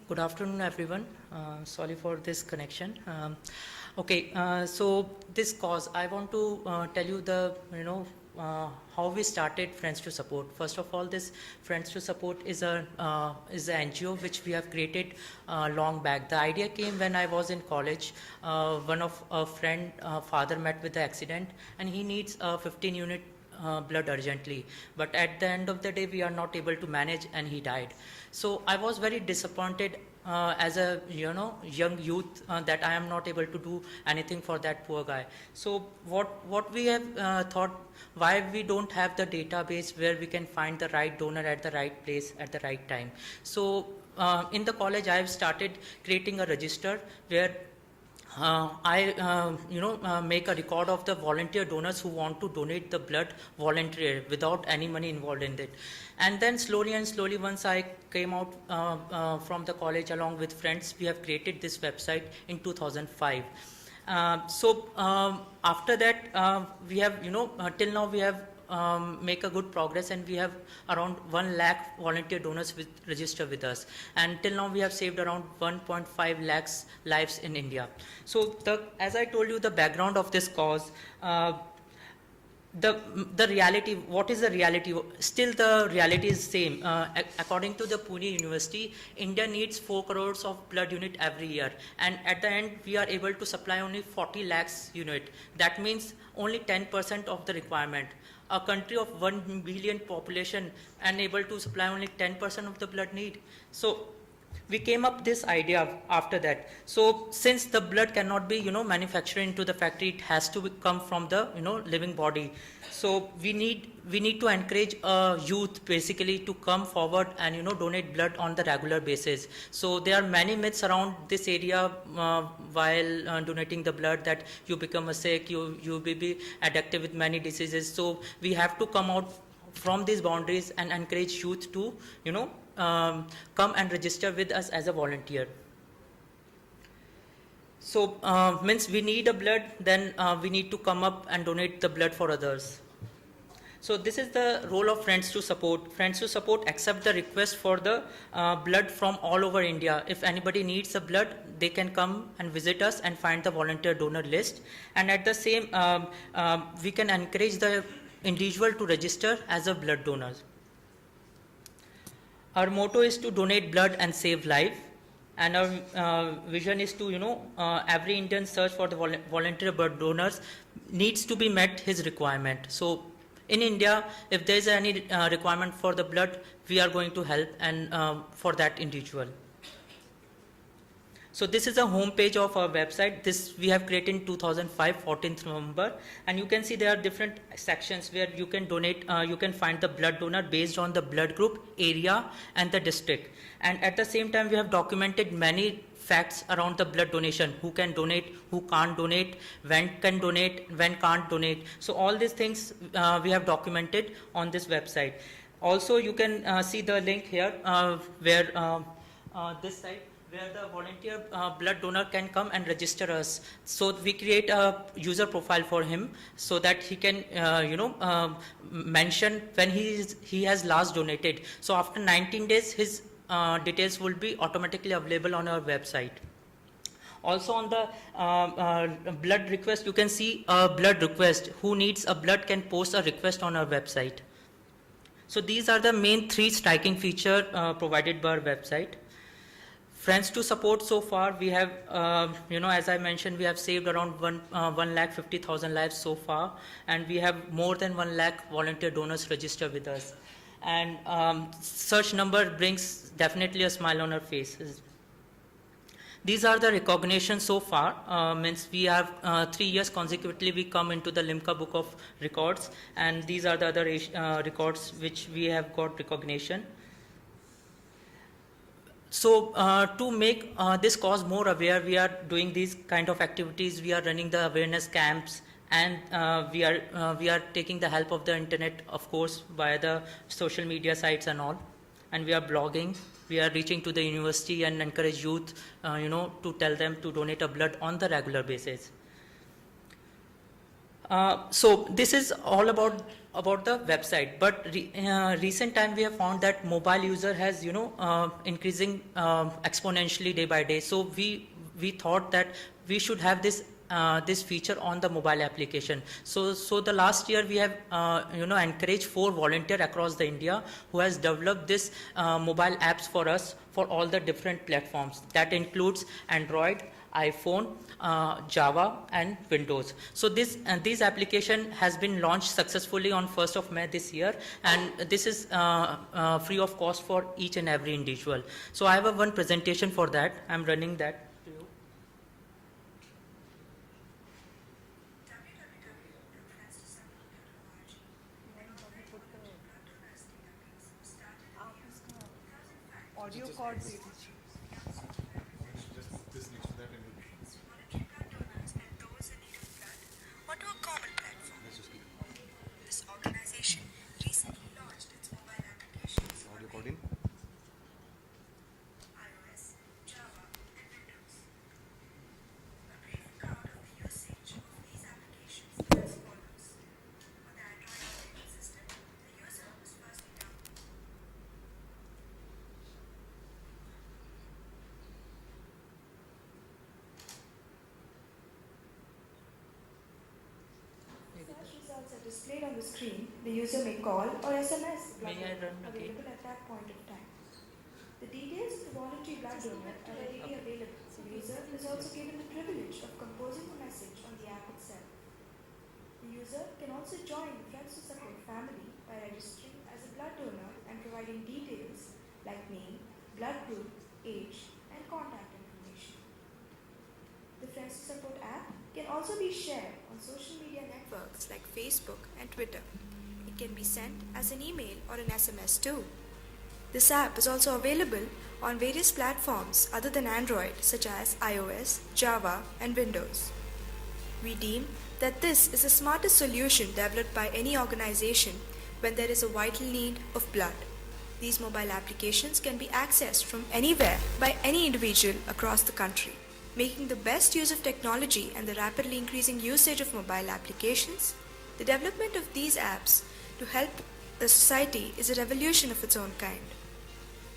Good afternoon, everyone. Sorry for this connection. So this cause, I want to tell you how we started Friends to Support. First of all, this Friends to Support is an NGO which we have created long back. The idea came when I was in college. One of a friend father met with the accident, and he needs a 15 unit blood urgently, but at the end of the day we are not able to manage and he died. So I was very disappointed as a young youth that I am not able to do anything for that poor guy. So what we have thought, why we don't have the database where we can find the right donor at the right place at the right time. So in the college I have started creating a register where I make a record of the volunteer donors who want to donate the blood voluntarily without any money involved in it. And then slowly and slowly, once I came out from the college along with friends, we have created this website in 2005. After that, we have, till now we have make a good progress, and we have around 1 lakh volunteer donors register with us, and till now we have saved around 1.5 lakhs lives in India. So as I told you, the background of this cause, the reality, what is the reality? Still the reality is same. According to the Pune University, India needs 4 crores of blood unit every year, and at the end we are able to supply only 40 lakhs unit. That means only 10% of the requirement. A country of 1 billion population unable to supply only 10% of the blood need. So we came up this idea after that. So since the blood cannot be manufactured into the factory, it has to come from the living body. So we need to encourage youth basically to come forward and donate blood on the regular basis. So there are many myths around this area while donating the blood, that you become a sick, you will be addicted with many diseases. So we have to come out from these boundaries and encourage youth to come and register with us as a volunteer. So means we need a blood, then we need to come up and donate the blood for others. So this is the role of Friends to Support. Friends to Support accept the request for the blood from all over India. If anybody needs the blood, they can come and visit us and find the volunteer donor list. And at the same, we can encourage the individual to register as a blood donor. Our motto is to donate blood and save life, and our vision is to every Indian search for the volunteer blood donors needs to be met his requirement. So in India, if there is any requirement for the blood, we are going to help and for that individual. So this is a home page of our website. This we have created in 2005, 14th November, and you can see there are different sections where you can donate. You can find the blood donor based on the blood group, area, and the district. And at the same time, we have documented many facts around the blood donation: who can donate, who can't donate, when can donate, when can't donate. So all these things we have documented on this website. Also, you can see the link here where this site, where the volunteer blood donor can come and register us. So we create a user profile for him so that he can mention when he has last donated. So after 19 days his details will be automatically available on our website. Also on the blood request, you can see a blood request. Who needs a blood can post a request on our website. So these are the main 3 striking features provided by our website. Friends to Support, so far we have, as I mentioned, we have saved around 1,50,000 lives so far, and we have more than 1 lakh volunteer donors registered with us. And such number brings definitely a smile on our faces. These are the recognitions so far. Means we have 3 years consecutively we come into the Limca Book of Records, and these are the other records which we have got recognition. So to make this cause more aware, we are doing these kind of activities. We are running the awareness camps, and we are taking the help of the internet, of course, via the social media sites and all. And we are blogging. We are reaching to the university and encourage youth, to tell them to donate a blood on the regular basis. So this is all about the website, but recent time we have found that mobile user has increasing exponentially day by day. So we thought that we should have this feature on the mobile application. So the last year we have encouraged 4 volunteers across the India who has developed this mobile apps for us for all the different platforms. That includes Android, iPhone, Java, and Windows. So this application has been launched successfully on 1st of May this year, and this is free of cost for each and every individual. So I have one presentation for that. I'm running that to you. Audio cord दे दीजिए. onto a common platform. This organization recently launched its mobile applications on iOS, Java, and Windows. A brief account of the usage of these applications is as follows. On the Android operating system, the user must firstly download. Search results are displayed on the screen. The user may call or SMS May I run again? available at that point of time. The details of the voluntary blood donor are readily available. The user is also given the privilege of composing a message on the app itself. The user can also join the Friends to Support family by registering as a blood donor and providing details like name, blood group, age, and contact information. The Friends to Support app can also be shared on social media networks like Facebook and Twitter. It can be sent as an email or an SMS too. This app is also available on various platforms other than Android, such as iOS, Java, and Windows. We deem that this is the smartest solution developed by any organization when there is a vital need of blood. These mobile applications can be accessed from anywhere by any individual across the country. Making the best use of technology and the rapidly increasing usage of mobile applications, the development of these apps to help the society is a revolution of its own kind.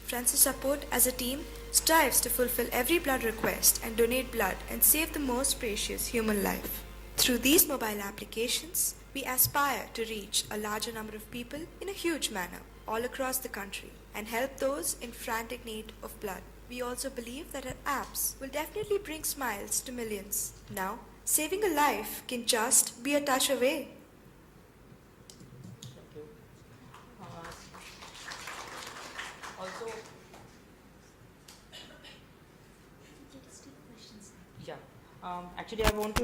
Friends to Support as a team strives to fulfill every blood request and donate blood and save the most precious human life. Through these mobile applications, we aspire to reach a larger number of people in a huge manner all across the country and help those in frantic need of blood. We also believe that our apps will definitely bring smiles to millions. Now, saving a life can just be a touch away. Thank you. Also, yeah. Actually, I want to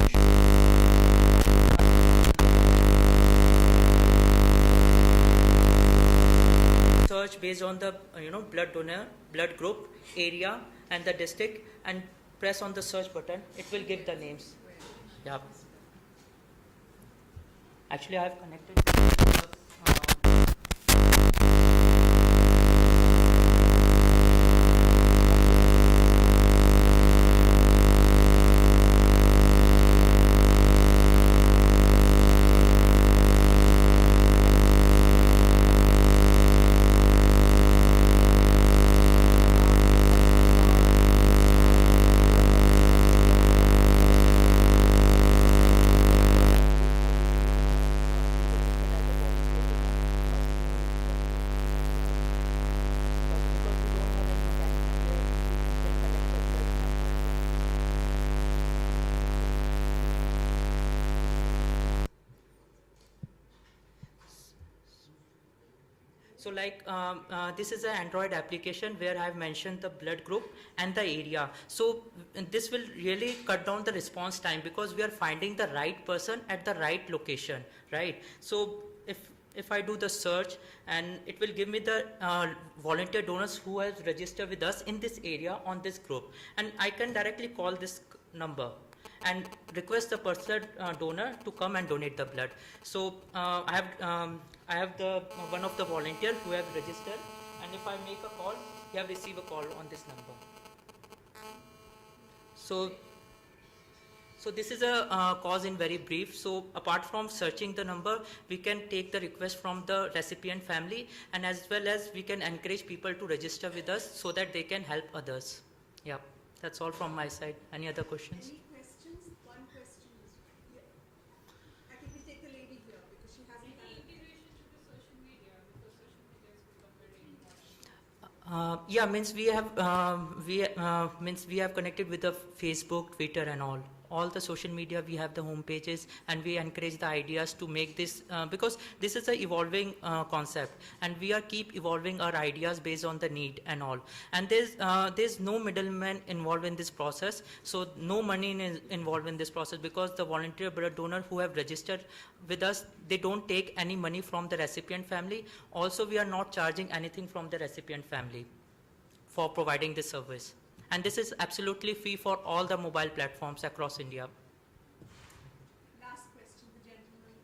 search based on the blood donor, blood group, area, and the district, and press on the search button. It will give the names. Yeah. Actually, I have connected. So this is an Android application where I have mentioned the blood group and the area. So this will really cut down the response time because we are finding the right person at the right location, right? So if I do the search, and it will give me the volunteer donors who have registered with us in this area on this group, and I can directly call this number and request the person donor to come and donate the blood. So I have the one of the volunteer who have registered, and if I make a call, he have received a call on this number. So So this is a cause in very brief. So apart from searching the number, we can take the request from the recipient family, and as well as we can encourage people to register with us so that they can help others. Yeah, that's all from my side. Any other questions? Any questions? One question is, yeah. I think we take the lady here because she hasn't had it. Yeah, means we have connected with the Facebook, Twitter, and all the social media. We have the home pages, and we encourage the ideas to make this because this is a evolving concept, and we are keep evolving our ideas based on the need and all. And there's no middleman involved in this process, so no money involved in this process, because the volunteer blood donor who have registered with us, they don't take any money from the recipient family. Also, we are not charging anything from the recipient family for providing this service. And this is absolutely free for all the mobile platforms across India. Last question, the gentleman.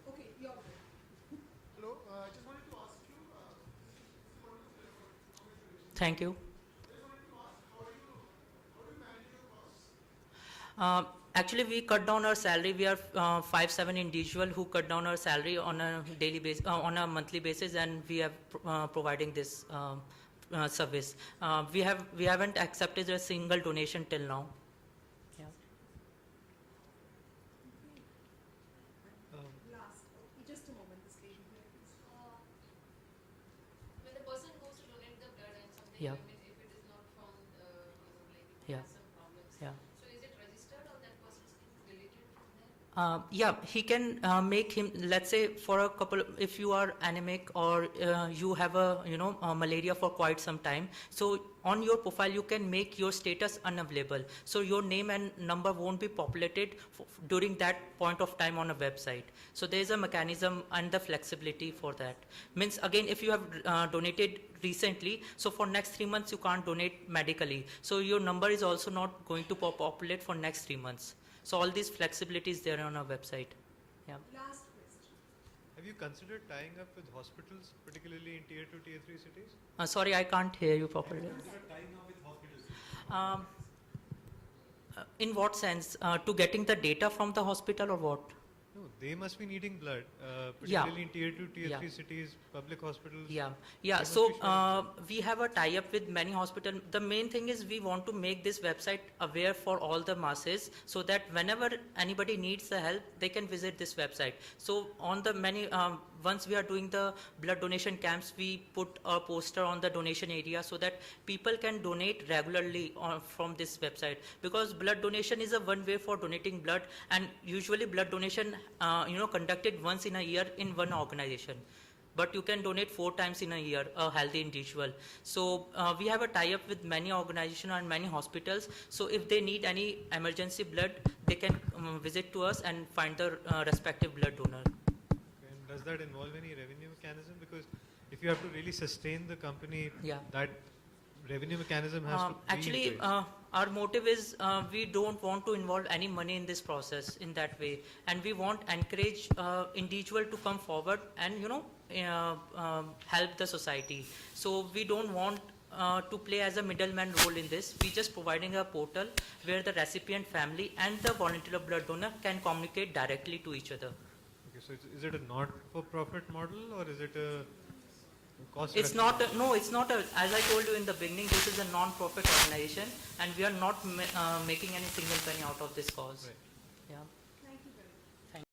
Okay, you're good. Hello, I just wanted to ask you. Thank you. Actually, we cut down our salary. We are 5-7 individual who cut down our salary on a daily basis, on a monthly basis, and we are providing this service. We haven't accepted a single donation till now. Yeah. Last. Just a moment, this lady here, please. When the person goes to donate the blood and something, Yeah. I mean, if it is not from the, like it Yeah. has some problems. Yeah. So is it registered or that person's deleted from there? Yeah, he can make him, let's say for a couple, if you are anemic or you have malaria for quite some time, so on your profile you can make your status unavailable, so your name and number won't be populated during that point of time on a website. So there is a mechanism and the flexibility for that. Means again, if you have donated recently, so for next 3 months you can't donate medically, so your number is also not going to populate for next 3 months. So all these flexibility is there on our website. Yeah. Last question. Have you considered tying up with hospitals, particularly in tier 2, tier 3 cities? Sorry, I can't hear you properly. Tying up with hospitals. In what sense? To getting the data from the hospital or what? No, they must be needing blood, Yeah. particularly in tier 2, tier Yeah. 3 cities, public hospitals. Yeah. They must So be sharing. we have a tie-up with many hospitals. The main thing is we want to make this website aware for all the masses, so that whenever anybody needs the help, they can visit this website. So on the many, once we are doing the blood donation camps, we put a poster on the donation area so that people can donate regularly from this website. Because blood donation is a one way for donating blood, and usually blood donation, conducted once in a year in one organization. But you can donate 4 times in a year, a healthy individual. So we have a tie-up with many organizations and many hospitals. So if they need any emergency blood, they can visit to us and find the respective blood donor. Okay, and does that involve any revenue mechanism? Because if you have to really sustain the company, Yeah. that revenue mechanism has to be in Actually, place. our motive is we don't want to involve any money in this process in that way, and we want encourage individual to come forward and help the society. So we don't want to play as a middleman role in this. We just providing a portal where the recipient family and the volunteer blood donor can communicate directly to each other. Okay, so is it a not-for-profit model, or is it a cost? It's not, it's not a, as I told you in the beginning, this is a non-profit organization, and we are not making any single penny out of this cause. Right. Yeah.